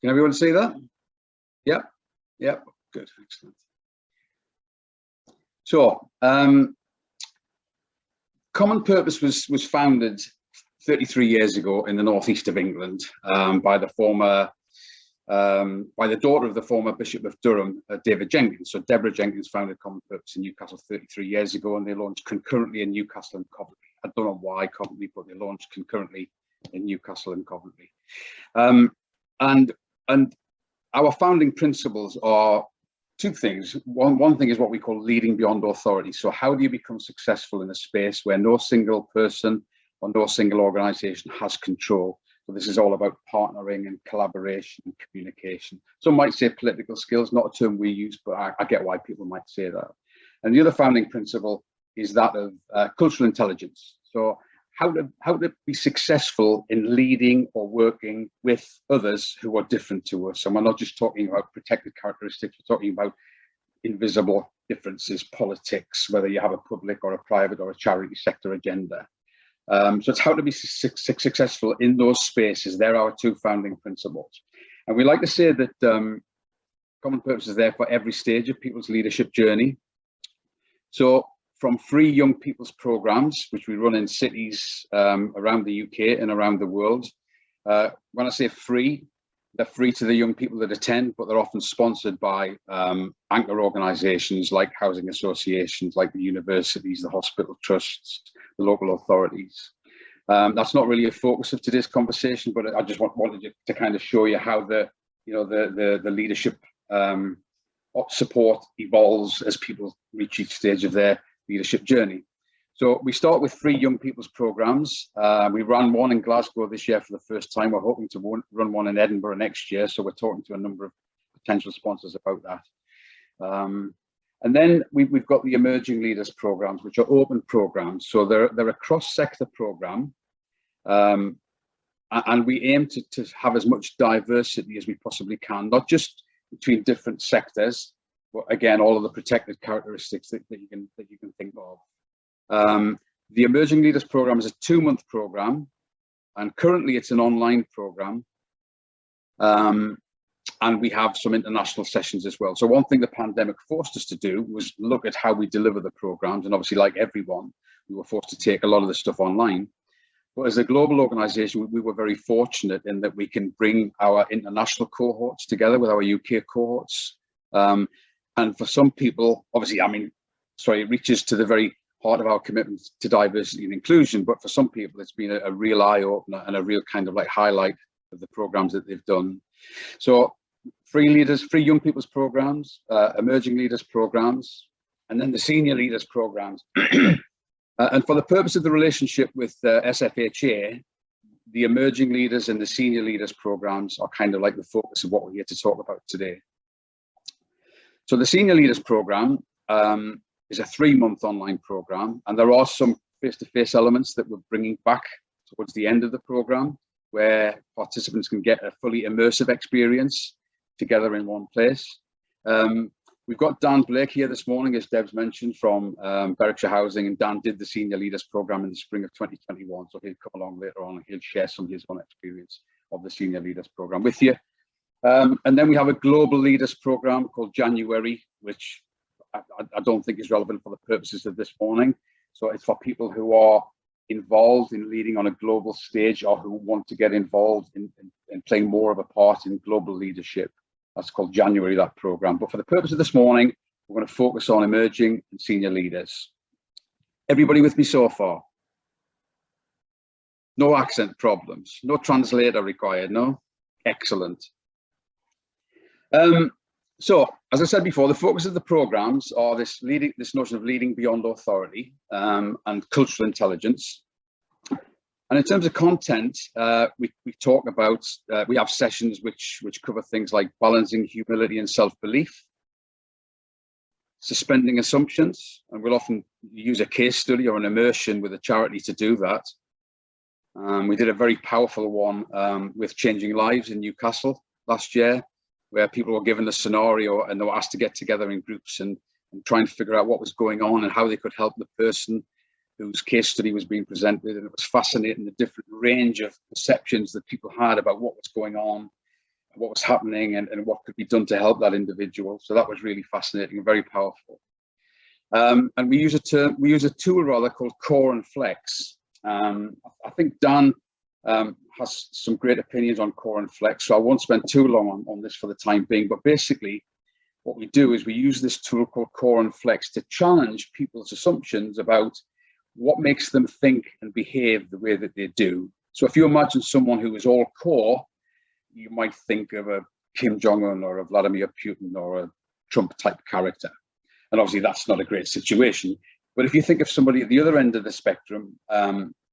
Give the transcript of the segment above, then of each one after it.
Can everyone see that? Yep. Yep. Good. Excellent. So, Common Purpose was founded 33 years ago in the northeast of England by the daughter of the former Bishop of Durham, David Jenkins. So Deborah Jenkins founded Common Purpose in Newcastle 33 years ago, and they launched concurrently in Newcastle and Coventry. I don't know why Coventry, but they launched concurrently in Newcastle and Coventry. And our founding principles are two things. One thing is what we call leading beyond authority. So how do you become successful in a space where no single person or no single organization has control? So this is all about partnering and collaboration and communication. Some might say political skills, not a term we use, but I get why people might say that. And the other founding principle is that of cultural intelligence. So how to be successful in leading or working with others who are different to us. And we're not just talking about protected characteristics, we're talking about invisible differences, politics, whether you have a public or a private or a charity sector agenda. So it's how to be successful in those spaces. They're our two founding principles. And we like to say that Common Purpose is there for every stage of people's leadership journey. So from free young people's programs, which we run in cities around the UK and around the world. When I say free, they're free to the young people that attend, but they're often sponsored by anchor organisations like housing associations, like the universities, the hospital trusts, the local authorities. That's not really a focus of today's conversation, but I just wanted to kind of show you how the leadership support evolves as people reach each stage of their leadership journey. So we start with free young people's programs. We ran one in Glasgow this year for the first time. We're hoping to run one in Edinburgh next year. So we're talking to a number of potential sponsors about that. And then we've got the emerging leaders programs, which are open programs. So they're a cross-sector program. And we aim to have as much diversity as we possibly can, not just between different sectors, but again, all of the protected characteristics that you can think of. The Emerging Leaders Program is a 2-month program, and currently it's an online program. And we have some international sessions as well. So one thing the pandemic forced us to do was look at how we deliver the programs. And obviously, like everyone, we were forced to take a lot of the stuff online. But as a global organization, we were very fortunate in that we can bring our international cohorts together with our UK cohorts. And for some people, obviously, it reaches to the very heart of our commitment to diversity and inclusion. But for some people, it's been a real eye opener and a real kind of like highlight of the programs that they've done. So free young people's programs, emerging leaders programs, and then the senior leaders programs. And for the purpose of the relationship with SFHA, the emerging leaders and the senior leaders programs are kind of like the focus of what we're here to talk about today. So the Senior Leaders Program is a 3-month online program, and there are some face-to-face elements that we're bringing back towards the end of the program, where participants can get a fully immersive experience together in one place. We've got Dan Blake here this morning, as Deb's mentioned, from Berwickshire Housing, and Dan did the Senior Leaders Program in the spring of 2021, so he'll come along later on and he'll share some of his own experience of the Senior Leaders Program with you. And then we have a Global Leaders Program called January, which I don't think is relevant for the purposes of this morning. So it's for people who are involved in leading on a global stage or who want to get involved in playing more of a part in global leadership. That's called January, that program. But for the purpose of this morning, we're going to focus on emerging and senior leaders. Everybody with me so far? No accent problems, no translator required, no? Excellent. So, as I said before, the focus of the programs are this notion of leading beyond authority and cultural intelligence. And in terms of content, we talk about, we have sessions which cover things like balancing humility and self-belief, suspending assumptions, and we'll often use a case study or an immersion with a charity to do that. We did a very powerful one with Changing Lives in Newcastle last year, where people were given a scenario and they were asked to get together in groups and try and figure out what was going on and how they could help the person whose case study was being presented. And it was fascinating, the different range of perceptions that people had about what was going on. what was happening and what could be done to help that individual. So that was really fascinating and very powerful. And we use a tool rather called Core and Flex. I think Dan has some great opinions on Core and Flex, so I won't spend too long on this for the time being. But basically, what we do is we use this tool called Core and Flex to challenge people's assumptions about what makes them think and behave the way that they do. So if you imagine someone who is all core, you might think of a Kim Jong-un or a Vladimir Putin or a Trump type character. And obviously that's not a great situation. But if you think of somebody at the other end of the spectrum,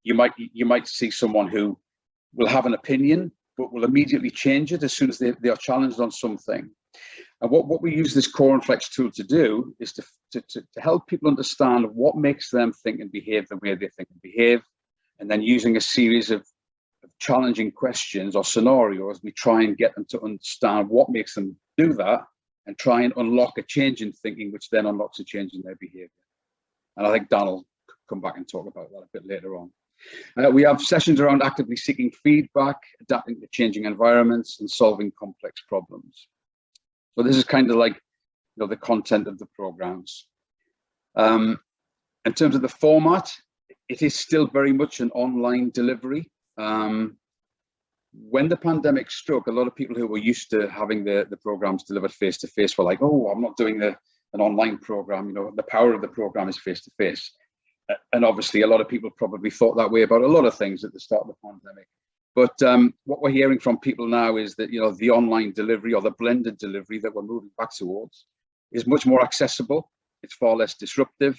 you might see someone who will have an opinion, but will immediately change it as soon as they are challenged on something. And what we use this Core and Flex tool to do is to help people understand what makes them think and behave the way they think and behave. And then using a series of challenging questions or scenarios, we try and get them to understand what makes them do that and try and unlock a change in thinking, which then unlocks a change in their behavior. And I think Dan will come back and talk about that a bit later on. We have sessions around actively seeking feedback, adapting to changing environments, and solving complex problems. So this is kind of like, the content of the programs. In terms of the format, it is still very much an online delivery. When the pandemic struck, a lot of people who were used to having the programs delivered face-to-face were like, oh, I'm not doing an online program. The power of the program is face-to-face. And obviously, a lot of people probably thought that way about a lot of things at the start of the pandemic. But what we're hearing from people now is that, the online delivery or the blended delivery that we're moving back towards is much more accessible. It's far less disruptive.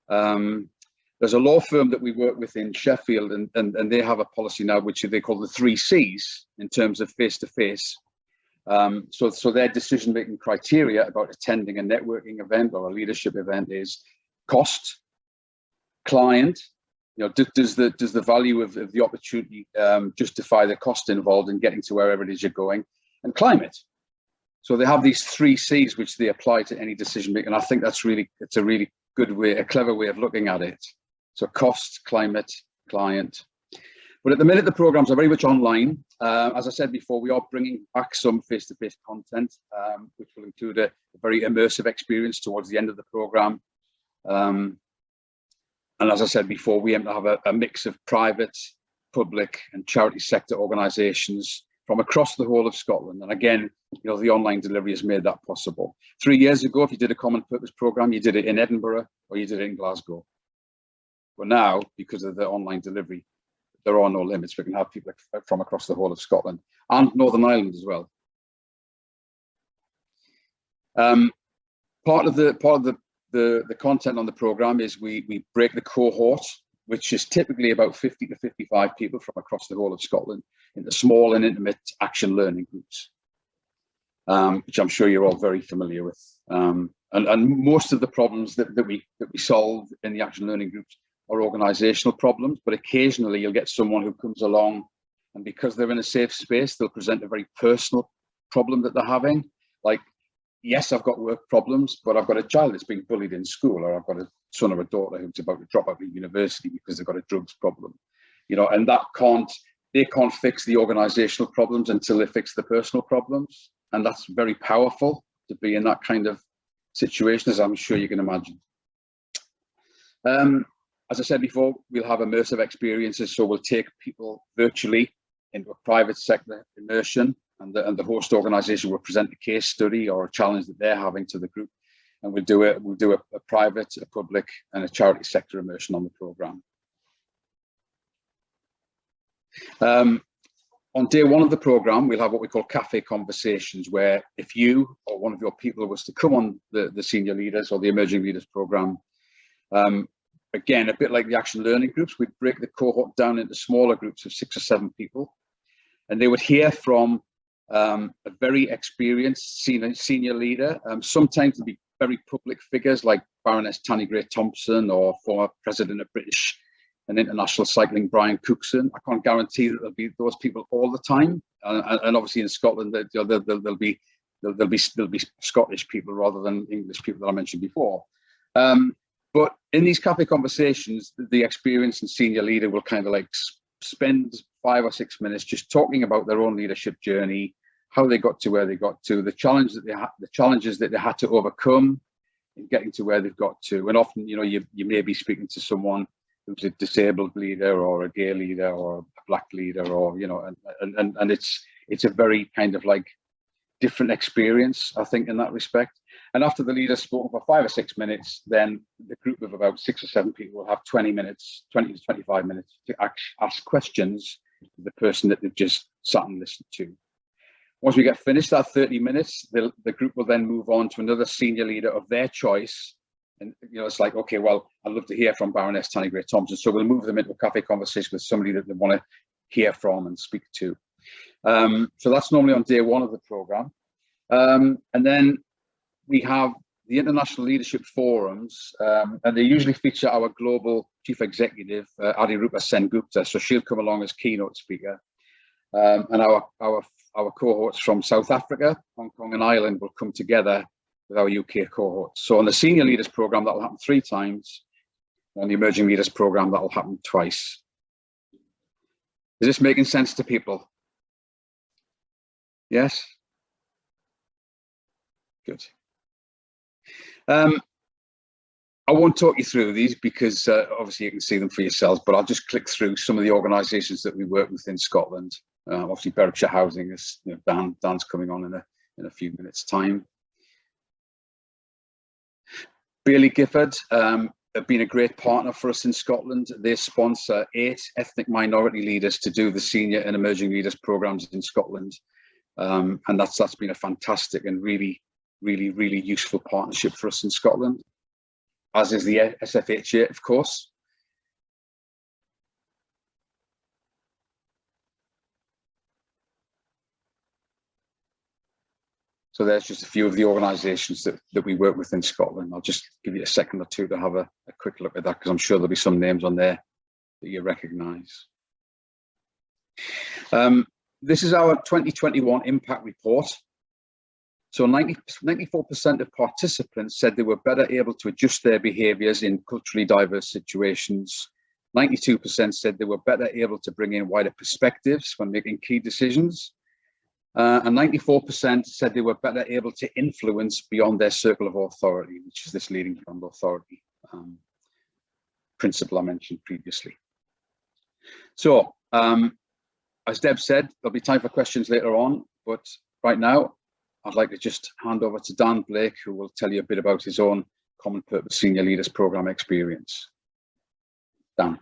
There's a law firm that we work with in Sheffield, and they have a policy now which they call the 3 Cs in terms of face-to-face. So their decision-making criteria about attending a networking event or a leadership event is cost, client, does the value of the opportunity justify the cost involved in getting to wherever it is you're going, and climate. So they have these 3 Cs which they apply to any decision making. And I think it's a really good way, a clever way of looking at it. So cost, climate, client. But at the minute, the programs are very much online. As I said before, we are bringing back some face-to-face content, which will include a very immersive experience towards the end of the program. And as I said before, we aim to have a mix of private, public and charity sector organisations from across the whole of Scotland. And again, the online delivery has made that possible. 3 years ago, if you did a common purpose programme, you did it in Edinburgh or you did it in Glasgow. But now, because of the online delivery, there are no limits. We can have people from across the whole of Scotland and Northern Ireland as well. Part of the content on the programme is we break the cohort, which is typically about 50 to 55 people from across the whole of Scotland, into small and intimate action learning groups, which I'm sure you're all very familiar with. And most of the problems that we solve in the action learning groups are organisational problems, but occasionally you'll get someone who comes along, and because they're in a safe space, they'll present a very personal problem that they're having. Like, yes, I've got work problems, but I've got a child that's being bullied in school, or I've got a son or a daughter who's about to drop out of university because they've got a drugs problem. And they can't fix the organisational problems until they fix the personal problems. And that's very powerful to be in that kind of situation, as I'm sure you can imagine. As I said before, we'll have immersive experiences. So we'll take people virtually into a private sector immersion, and the host organisation will present a case study or a challenge that they're having to the group. And we'll do a private, a public and a charity sector immersion on the programme. On day 1 of the programme, we'll have what we call cafe conversations, where if you or one of your people was to come on the senior leaders or the emerging leaders programme, again, a bit like the action learning groups, we'd break the cohort down into smaller groups of 6 or 7 people, and they would hear from a very experienced senior leader. Sometimes it'll be very public figures like Baroness Tanni Gray-Thompson or former president of British and international cycling Brian Cookson. I can't guarantee that there'll be those people all the time, and obviously in Scotland there'll be Scottish people rather than English people that I mentioned before. But in these cafe conversations, the experienced and senior leader will kind of like spend 5 or 6 minutes just talking about their own leadership journey, how they got to where they got to, the challenges that they had to overcome in getting to where they've got to. And often, you know, you may be speaking to someone who's a disabled leader or a gay leader or a black leader, or, you know, and it's a very kind of like different experience, I think, in that respect. And after the leader's spoken for 5 or 6 minutes, then the group of about 6 or 7 people will have 20 to 25 minutes to ask questions to the person that they've just sat and listened to. Once we get finished that 30 minutes, the group will then move on to another senior leader of their choice. And, you know, it's like, okay, well, I'd love to hear from Baroness Tanni Gray-Thompson. So we'll move them into a cafe conversation with somebody that they want to hear from and speak to. So that's normally on day 1 of the program. And then we have the International Leadership Forums, and they usually feature our global chief executive, Adirupa Sengupta. So she'll come along as keynote speaker. And our cohorts from South Africa, Hong Kong and Ireland will come together with our UK cohort. So on the Senior Leaders Programme, that will happen 3 times. On the Emerging Leaders Programme, that will happen twice. Is this making sense to people? Yes? Good. I won't talk you through these because obviously you can see them for yourselves, but I'll just click through some of the organisations that we work with in Scotland. Obviously, Berwickshire Housing is, you know, Dan's coming on in a few minutes' time. Bailey Gifford have been a great partner for us in Scotland. They sponsor 8 ethnic minority leaders to do the Senior and Emerging Leaders programmes in Scotland, and that's been a fantastic and really useful partnership for us in Scotland, as is the SFHA, of course. So there's just a few of the organisations that we work with in Scotland. I'll just give you a second or two to have a quick look at that, because I'm sure there'll be some names on there that you recognise. This is our 2021 impact report. So 94% of participants said they were better able to adjust their behaviours in culturally diverse situations. 92% said they were better able to bring in wider perspectives when making key decisions. And 94% said they were better able to influence beyond their circle of authority, which is this leading beyond authority principle I mentioned previously. So, as Deb said, there'll be time for questions later on, but right now, I'd like to just hand over to Dan Blake, who will tell you a bit about his own Common Purpose Senior Leaders Programme experience. Dan.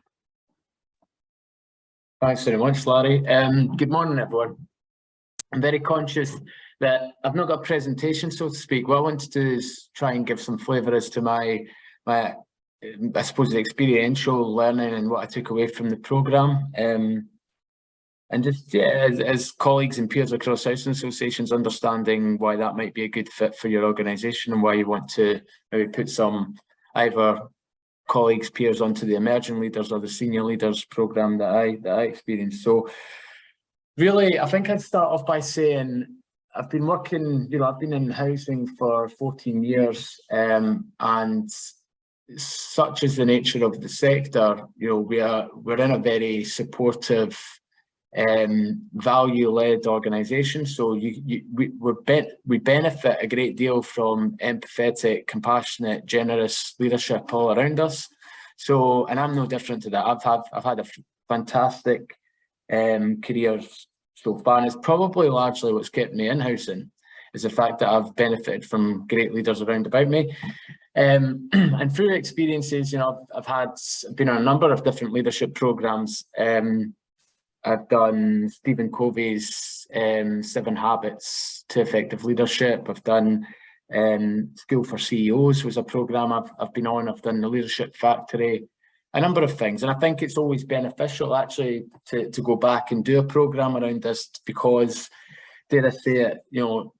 Thanks very much, Larry. Good morning, everyone. I'm very conscious that I've not got a presentation, so to speak. What I want to do is try and give some flavour as to my I suppose, the experiential learning and what I took away from the programme. And just, yeah, as colleagues and peers across housing associations, understanding why that might be a good fit for your organisation and why you want to maybe put some either colleagues, peers onto the Emerging Leaders or the Senior Leaders programme that I experienced. So really, I think I'd start off by saying I've been working, I've been in housing for 14 years, and such is the nature of the sector. We're in a very supportive, value-led organisation, so we benefit a great deal from empathetic, compassionate, generous leadership all around us. So, and I'm no different to that. I've had a fantastic career so far, and it's probably largely what's kept me in housing is the fact that I've benefited from great leaders around about me. And through experiences, I've been on a number of different leadership programs. I've done Stephen Covey's 7 Habits to Effective Leadership. I've done School for CEOs was a program I've been on. I've done the Leadership Factory, a number of things. And I think it's always beneficial actually to go back and do a program around this, because, dare I say it, you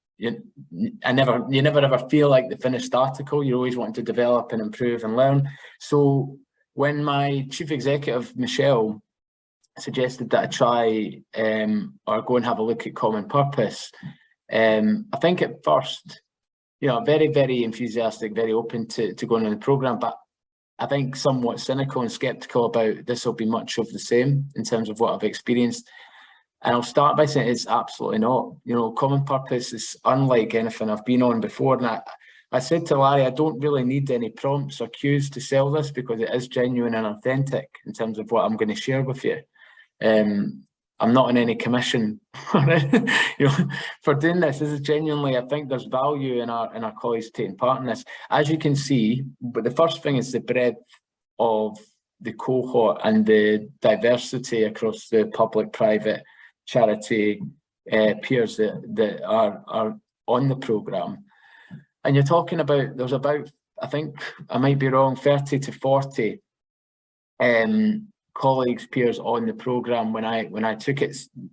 never ever feel like the finished article. You always want to develop and improve and learn. So when my chief executive, Michelle, suggested that I try or go and have a look at Common Purpose, I think at first, very, very enthusiastic, very open to going on the programme, but I think somewhat cynical and sceptical about this will be much of the same in terms of what I've experienced. And I'll start by saying it's absolutely not. You know, Common Purpose is unlike anything I've been on before. And I said to Larry, I don't really need any prompts or cues to sell this, because it is genuine and authentic in terms of what I'm going to share with you. I'm not on any commission, you know, for doing this. This is genuinely, I think there's value in our colleagues taking part in this. As you can see, but the first thing is the breadth of the cohort and the diversity across the public, private, charity peers that are on the programme. And you're talking about, there's about, I think I might be wrong, 30 to 40 colleagues, peers on the programme when I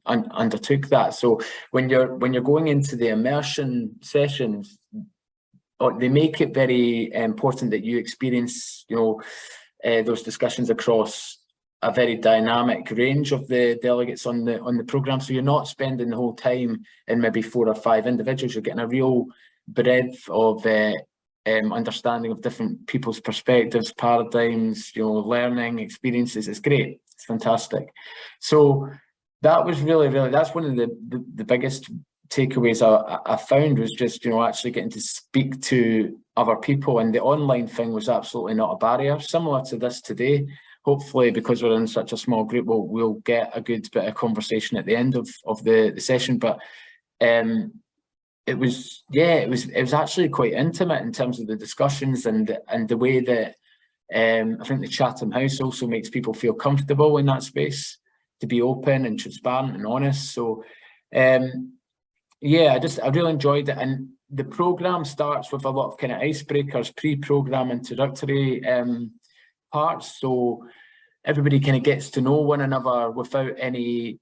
undertook that. So when you're going into the immersion sessions, they make it very important that you experience, you know, those discussions across a very dynamic range of the delegates on the programme. So you're not spending the whole time in maybe 4 or 5 individuals. You're getting a real breadth of understanding of different people's perspectives, paradigms, you know, learning experiences. It's great. It's fantastic. So that was really, that's one of the biggest takeaways I found, was just, you know, actually getting to speak to other people. And the online thing was absolutely not a barrier. Similar to this today. Hopefully, because we're in such a small group, we'll get a good bit of conversation at the end of the session. But it was actually quite intimate in terms of the discussions and the way that I think the Chatham House also makes people feel comfortable in that space to be open and transparent and honest. So yeah, I really enjoyed it. And the programme starts with a lot of kind of icebreakers, pre-programme introductory parts, so everybody kind of gets to know one another without any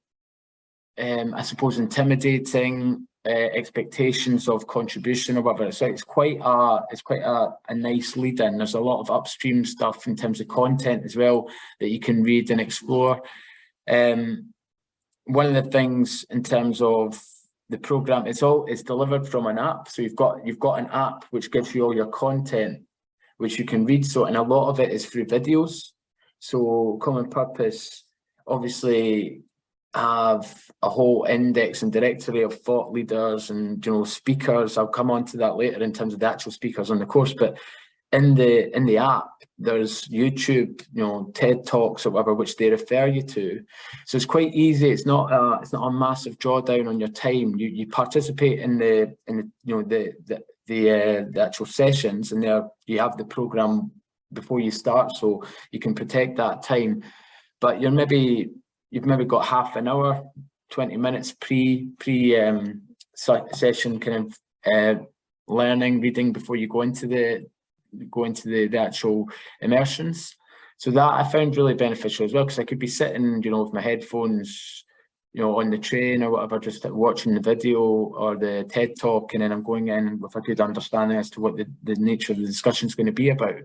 I suppose intimidating expectations of contribution or whatever. So it's quite a nice lead in. There's a lot of upstream stuff in terms of content as well that you can read and explore. One of the things in terms of the programme, it's delivered from an app. So you've got an app which gives you all your content, which you can read. So, and a lot of it is through videos. So Common Purpose obviously have a whole index and directory of thought leaders and, you know, speakers. I'll come on to that later in terms of the actual speakers on the course, but in the app, there's YouTube, you know, TED Talks or whatever, which they refer you to. So it's quite easy. It's not a massive drawdown on your time. You participate in the you know, the actual sessions, and there you have the program before you start, so you can protect that time. But you've maybe got half an hour, 20 minutes pre session kind of learning, reading before you go into the actual immersions. So that I found really beneficial as well, because I could be sitting, you know, with my headphones, you know, on the train or whatever, just watching the video or the TED Talk, and then I'm going in with a good understanding as to what the nature of the discussion is going to be about.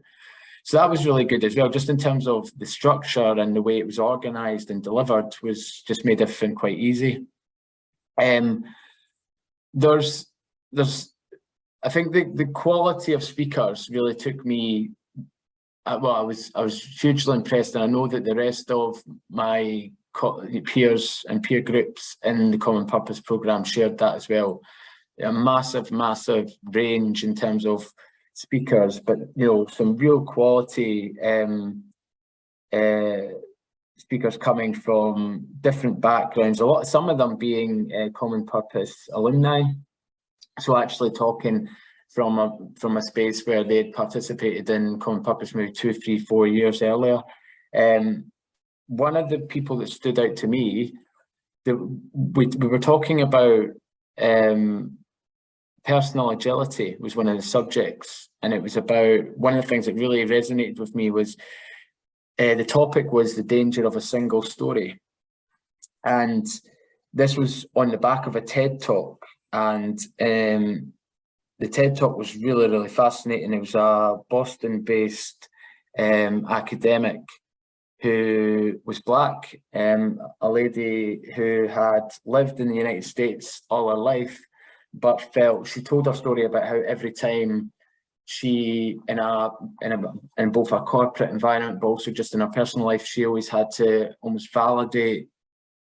So that was really good as well, just in terms of the structure and the way it was organised and delivered, was just made everything quite easy. There's I think the quality of speakers really took me. Well, I was hugely impressed, and I know that the rest of my peers and peer groups in the Common Purpose programme shared that as well. A massive range in terms of speakers, but, you know, some real quality speakers coming from different backgrounds. Some of them being Common Purpose alumni. So actually talking from a space where they'd participated in Common Purpose maybe 2, 3, 4 years earlier. One of the people that stood out to me, we were talking about personal agility was one of the subjects, and it was about, one of the things that really resonated with me was the topic was the danger of a single story. And this was on the back of a TED Talk, and the TED Talk was really fascinating. It was a Boston-based academic who was Black, a lady who had lived in the United States all her life, but she told her story about how every time she, in both a corporate environment, but also just in her personal life, she always had to almost validate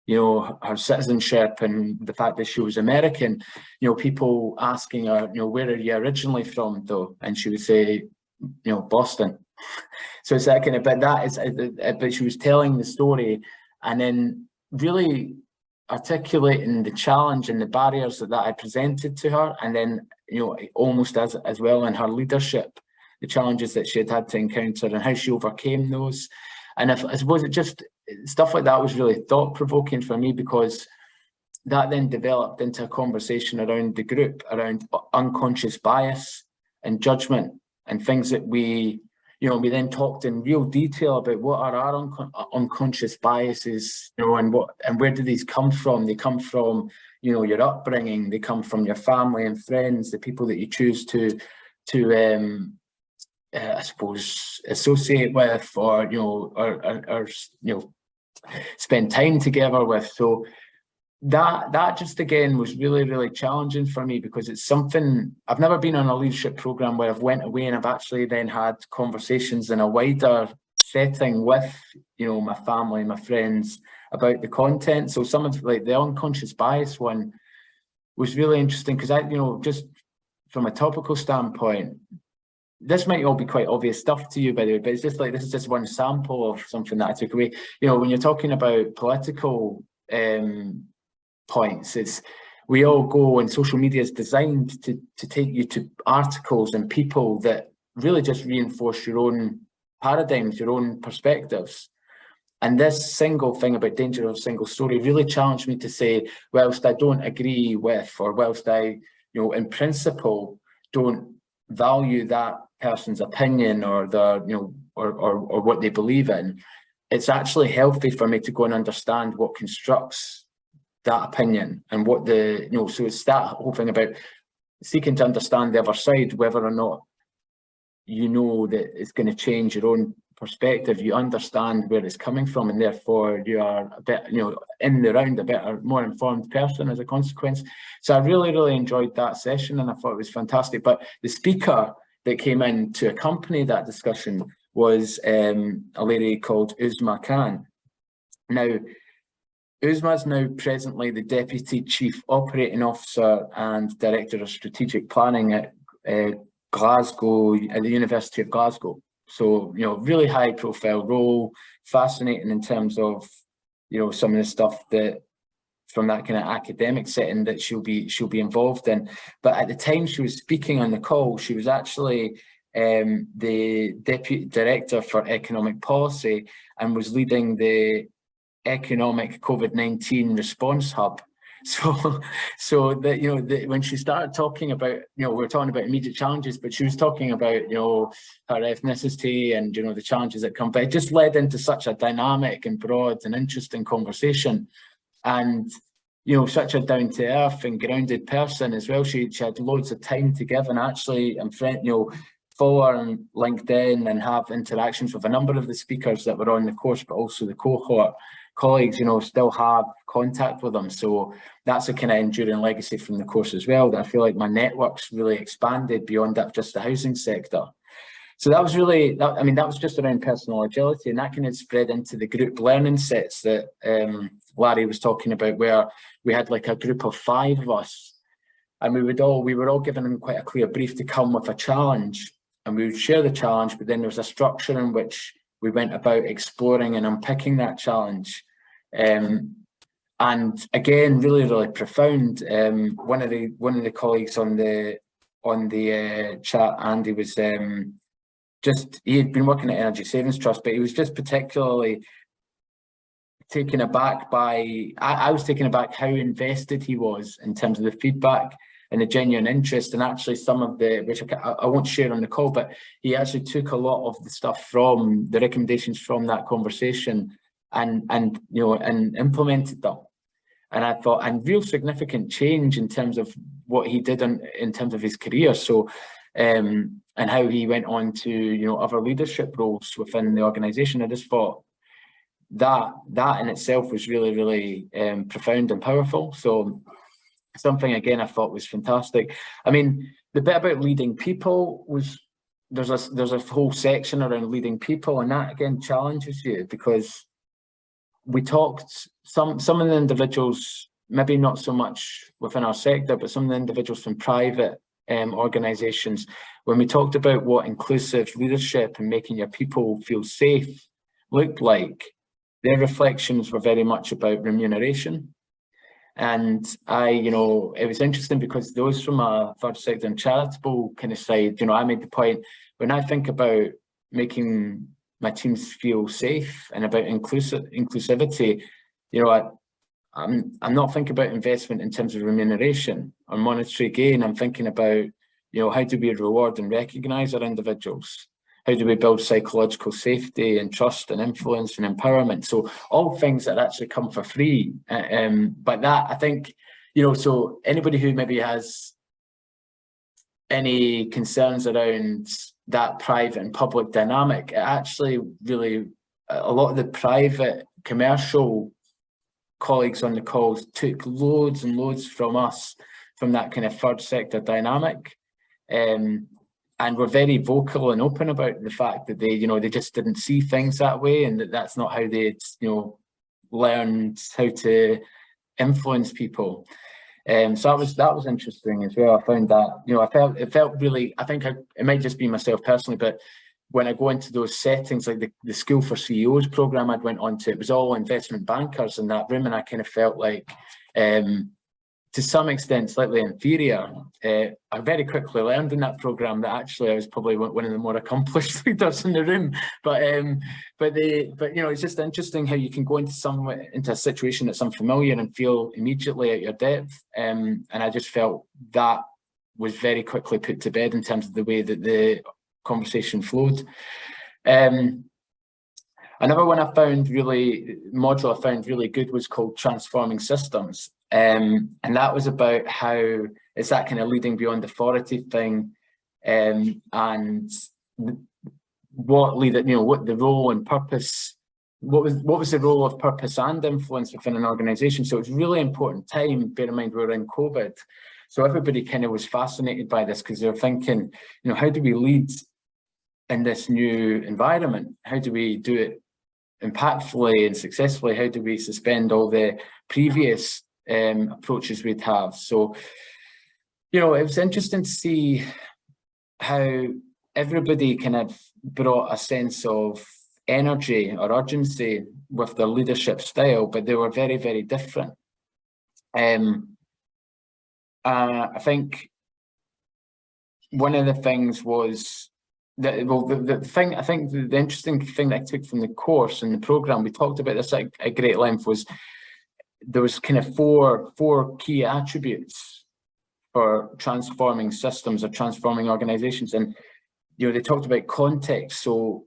you know, her citizenship and the fact that she was American, you know, people asking her, you know, where are you originally from though? And she would say, you know, Boston. So it's that kind of, but she was telling the story and then really articulating the challenge and the barriers that I presented to her, and then, you know, almost as well in her leadership, the challenges that she had to encounter and how she overcame those. And I suppose it just, stuff like that was really thought-provoking for me, because that then developed into a conversation around the group, around unconscious bias and judgment and things that we, you know, we then talked in real detail about what are our unconscious biases, you know, and where do these come from? They come from, you know, your upbringing, they come from your family and friends, the people that you choose to I suppose associate with, or you know, or you know, spend time together with. So that just again was really challenging for me, because it's something I've never been on a leadership program where I've went away and I've actually then had conversations in a wider setting with, you know, my family, my friends about the content. So some of like the unconscious bias one was really interesting, because I, you know, just from a topical standpoint, this might all be quite obvious stuff to you, by the way, but it's just like, this is just one sample of something that I took away. You know, when you're talking about political points, it's, we all go, and social media is designed to take you to articles and people that really just reinforce your own paradigms, your own perspectives. And this single thing about danger of a single story really challenged me to say, whilst I don't agree with, or whilst I, you know, in principle don't value that person's opinion or the, you know, or what they believe in, it's actually healthy for me to go and understand what constructs that opinion and what the, you know, so it's that whole thing about seeking to understand the other side, whether or not you know that it's going to change your own perspective. You understand where it's coming from, and therefore you are a bit, you know, in the round a better, more informed person as a consequence. So I really enjoyed that session, and I thought it was fantastic. But the speaker that came in to accompany that discussion was a lady called Uzma Khan. Now, Uzma is now presently the Deputy Chief Operating Officer and Director of Strategic Planning at Glasgow, at the University of Glasgow. So, you know, really high profile role, fascinating in terms of, you know, some of the stuff that from that kind of academic setting that she'll be involved in. But at the time she was speaking on the call, she was actually the Deputy Director for Economic Policy and was leading the Economic COVID-19 Response Hub. So that, you know, when she started talking about, you know, we're talking about immediate challenges, but she was talking about, you know, her ethnicity and, you know, the challenges that come, but it just led into such a dynamic and broad and interesting conversation. And, you know, such a down to earth and grounded person as well. She had loads of time to give, and actually, I'm friend, you know, follow her on LinkedIn and have interactions with a number of the speakers that were on the course, but also the cohort colleagues, you know, still have contact with them. So that's a kind of enduring legacy from the course as well, that I feel like my network's really expanded beyond that, just the housing sector. So that was really, I mean, that was just around personal agility, and that kind of spread into the group learning sets that Larry was talking about, where we had like a group of 5 of us, and we were all given them quite a clear brief to come with a challenge, and we would share the challenge, but then there was a structure in which we went about exploring and unpicking that challenge. And again, really profound. One of the colleagues on the chat, Andy, was he had been working at Energy Savings Trust, but he was just particularly taken aback by, I was taken aback how invested he was in terms of the feedback and the genuine interest, and actually some of the, which I won't share on the call, but he actually took a lot of the stuff from the recommendations from that conversation and you know, and implemented them. And I thought, and real significant change in terms of what he did in terms of his career. So, and how he went on to, you know, other leadership roles within the organization. I just thought that in itself was really profound and powerful. So something, again, I thought was fantastic. I mean, the bit about leading people was, there's a whole section around leading people, and that again challenges you, because we talked, some of the individuals, maybe not so much within our sector, but some of the individuals from private organisations, when we talked about what inclusive leadership and making your people feel safe looked like, their reflections were very much about remuneration. And it was interesting because those from a third sector and charitable kind of side, I made the point, when I think about making my teams feel safe and about inclusivity, I'm not thinking about investment in terms of remuneration or monetary gain. I'm thinking about, how do we reward and recognise our individuals? How do we build psychological safety and trust and influence and empowerment? So all things that actually come for free. But that, I think, so anybody who maybe has any concerns around that private and public dynamic, it actually really, a lot of the private commercial colleagues on the calls took loads and loads from us, from that kind of third sector dynamic. And were very vocal and open about the fact that they just didn't see things that way, and that's not how they learned how to influence people. So that was interesting as well. I found that, it felt really, I think it might just be myself personally, but when I go into those settings, like the School for CEOs program I'd went on to, it was all investment bankers in that room, and I kind of felt like, to some extent, slightly inferior. I very quickly learned in that program that actually I was probably one of the more accomplished leaders in the room. But it's just interesting how you can go into a situation that's unfamiliar and feel immediately at your depth. And I just felt that was very quickly put to bed in terms of the way that the conversation flowed. Another module I found really good was called Transforming Systems. And that was about how it's that kind of leading beyond authority thing, and what the role and purpose, what was the role of purpose and influence within an organization. So it's a really important time. Bear in mind we're in COVID, so everybody kind of was fascinated by this, because they're thinking, how do we lead in this new environment? How do we do it impactfully and successfully? How do we suspend all the previous approaches we'd have? So, it was interesting to see how everybody kind of brought a sense of energy or urgency with their leadership style, but they were very, very different. I think one of the things was that, the interesting thing that I took from the course and the program, we talked about this at great length, was there was kind of four key attributes for transforming systems or transforming organizations. And, they talked about context. So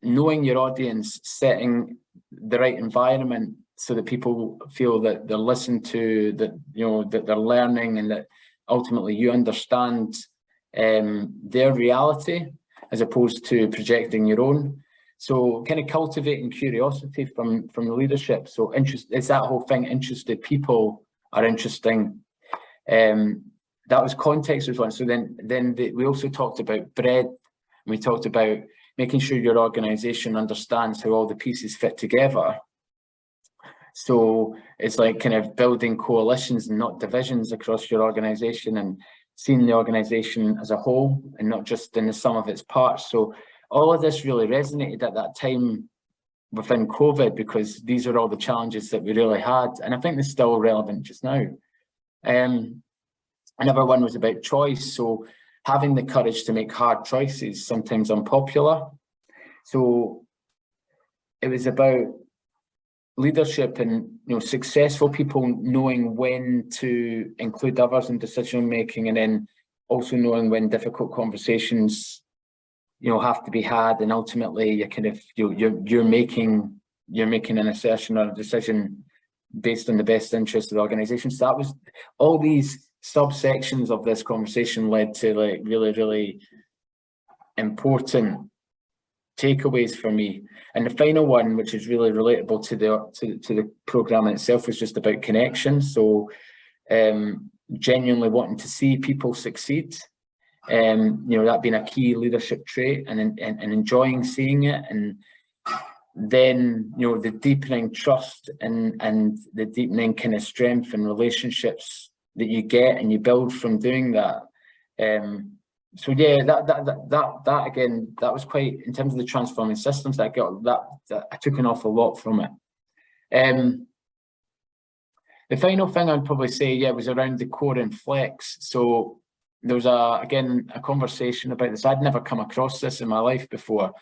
knowing your audience, setting the right environment so that people feel that they're listened to, that, that they're learning, and that ultimately you understand their reality as opposed to projecting your own. So kind of cultivating curiosity from the leadership. So it's that whole thing, interested people are interesting. That was context was one. So then we also talked about breadth, and we talked about making sure your organization understands how all the pieces fit together. So it's like kind of building coalitions and not divisions across your organization, and seeing the organization as a whole and not just in the sum of its parts. So all of this really resonated at that time within COVID, because these are all the challenges that we really had. And I think they're still relevant just now. Another one was about choice. So having the courage to make hard choices, sometimes unpopular. So it was about leadership and successful people knowing when to include others in decision making, and then also knowing when difficult conversations have to be had, and ultimately you kind of you're making an assertion or a decision based on the best interest of the organization. So that was all these subsections of this conversation led to like really, really important takeaways for me. And the final one, which is really relatable to the program in itself, was just about connection. So genuinely wanting to see people succeed, that being a key leadership trait, and enjoying seeing it, and then, you know, the deepening trust and the deepening kind of strength and relationships that you get and you build from doing that. So yeah, that again, that was quite, in terms of the transforming systems that I got, that I took an awful lot from it. The final thing I'd probably say, yeah, was around the core and flex. So there was again a conversation about this. I'd never come across this in my life before,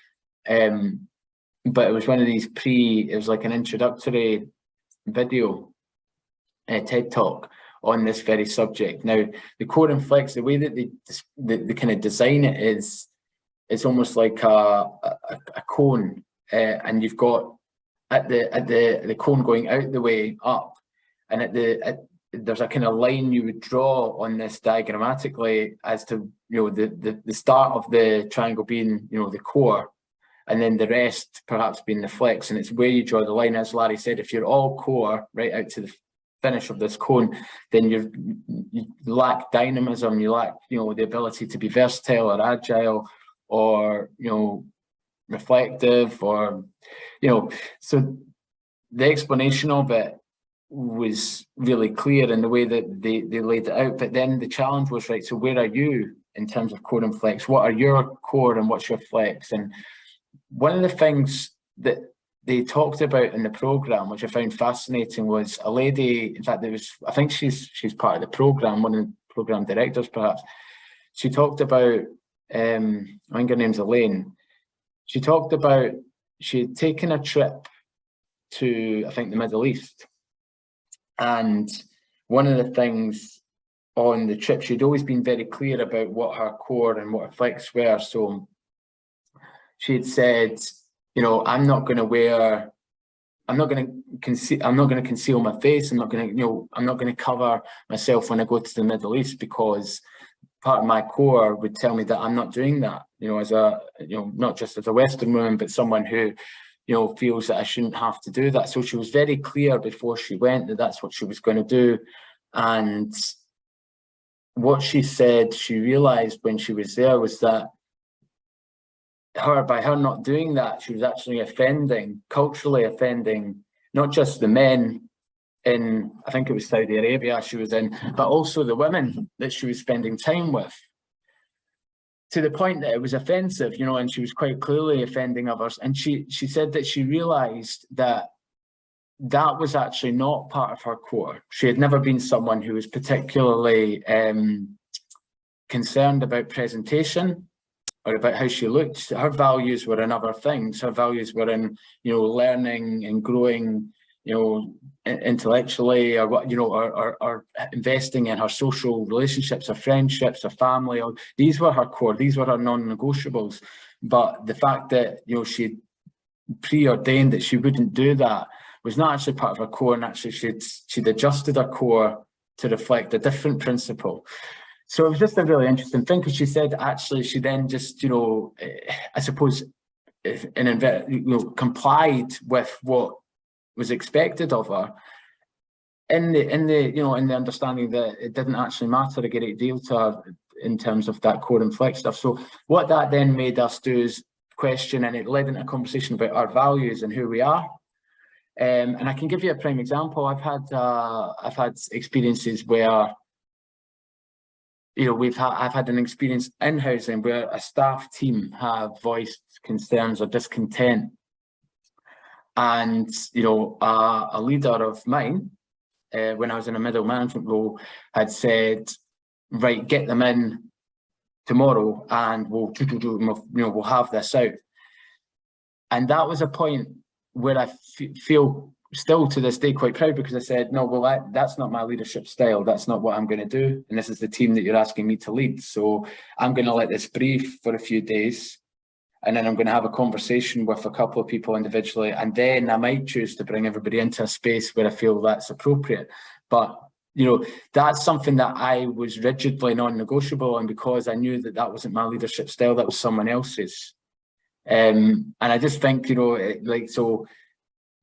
but it was one of these it was like an introductory video, TED talk on this very subject. Now, the core and flex, the way that they kind of design it is, it's almost like a cone, and you've got at the cone going out the way up, and there's a kind of line you would draw on this diagrammatically as to, you know, the start of the triangle being, you know, the core, and then the rest perhaps being the flex. And it's where you draw the line. As Larry said, if you're all core right out to the finish of this cone, then you lack dynamism, you lack, you know, the ability to be versatile or agile, or, you know, reflective, or, you know. So the explanation of it was really clear in the way that they laid it out. But then the challenge was, right, so where are you in terms of core and flex? What are your core and what's your flex? And one of the things that they talked about in the program, which I found fascinating, was a lady, in fact, I think she's part of the program, one of the program directors perhaps. She talked about, I think her name's Elaine. She talked about, she had taken a trip to, I think, the Middle East. And one of the things on the trip, she'd always been very clear about what her core and what her flex were. So she had said, you know, I'm not going to conceal my face. I'm not going to cover myself when I go to the Middle East, because part of my core would tell me that I'm not doing that, you know, as a, you know, not just as a Western woman, but someone who, you know, feels that I shouldn't have to do that. So she was very clear before she went that that's what she was going to do. And what she said, she realized when she was there, was that by her not doing that, she was actually culturally offending, not just the men in, I think it was Saudi Arabia she was in, but also the women that she was spending time with, to the point that it was offensive, you know, and she was quite clearly offending others. And she said that she realized that that was actually not part of her core. She had never been someone who was particularly concerned about presentation or about how she looked. Her values were in other things. Her values were in, you know, learning and growing, you know, intellectually, or what, you know, or investing in her social relationships, her friendships, her family. Or these were her core. These were her non-negotiables. But the fact that, you know, she preordained that she wouldn't do that was not actually part of her core, and actually she'd adjusted her core to reflect a different principle. So it was just a really interesting thing, because she said actually she then just, you know, I suppose, complied with what was expected of her, in the understanding that it didn't actually matter a great deal to her in terms of that core and flex stuff. So what that then made us do is question, and it led into a conversation about our values and who we are. And I can give you a prime example. I've had experiences where, you know, I've had an experience in housing where a staff team have voiced concerns or discontent, and, you know, a leader of mine, when I was in a middle management role, had said, right, get them in tomorrow and we'll have this out. And that was a point where I feel still to this day quite proud, because I said, no, well, that's not my leadership style. That's not what I'm going to do. And this is the team that you're asking me to lead. So I'm going to let this breathe for a few days, and then I'm going to have a conversation with a couple of people individually, and then I might choose to bring everybody into a space where I feel that's appropriate. But, you know, that's something that I was rigidly non-negotiable on, because I knew that that wasn't my leadership style, that was someone else's. And I just think, you know, so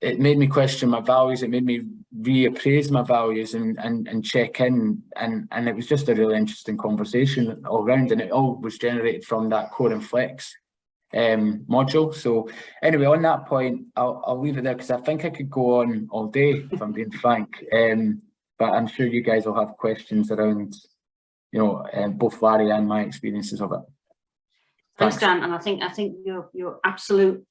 it made me question my values. It made me reappraise my values and check in. And it was just a really interesting conversation all round. And it all was generated from that core and flex module. So anyway, on that point, I'll leave it there because I think I could go on all day if I'm being frank. But I'm sure you guys will have questions around, you know, both Larry and my experiences of it. Thanks, Dan. And I think your absolute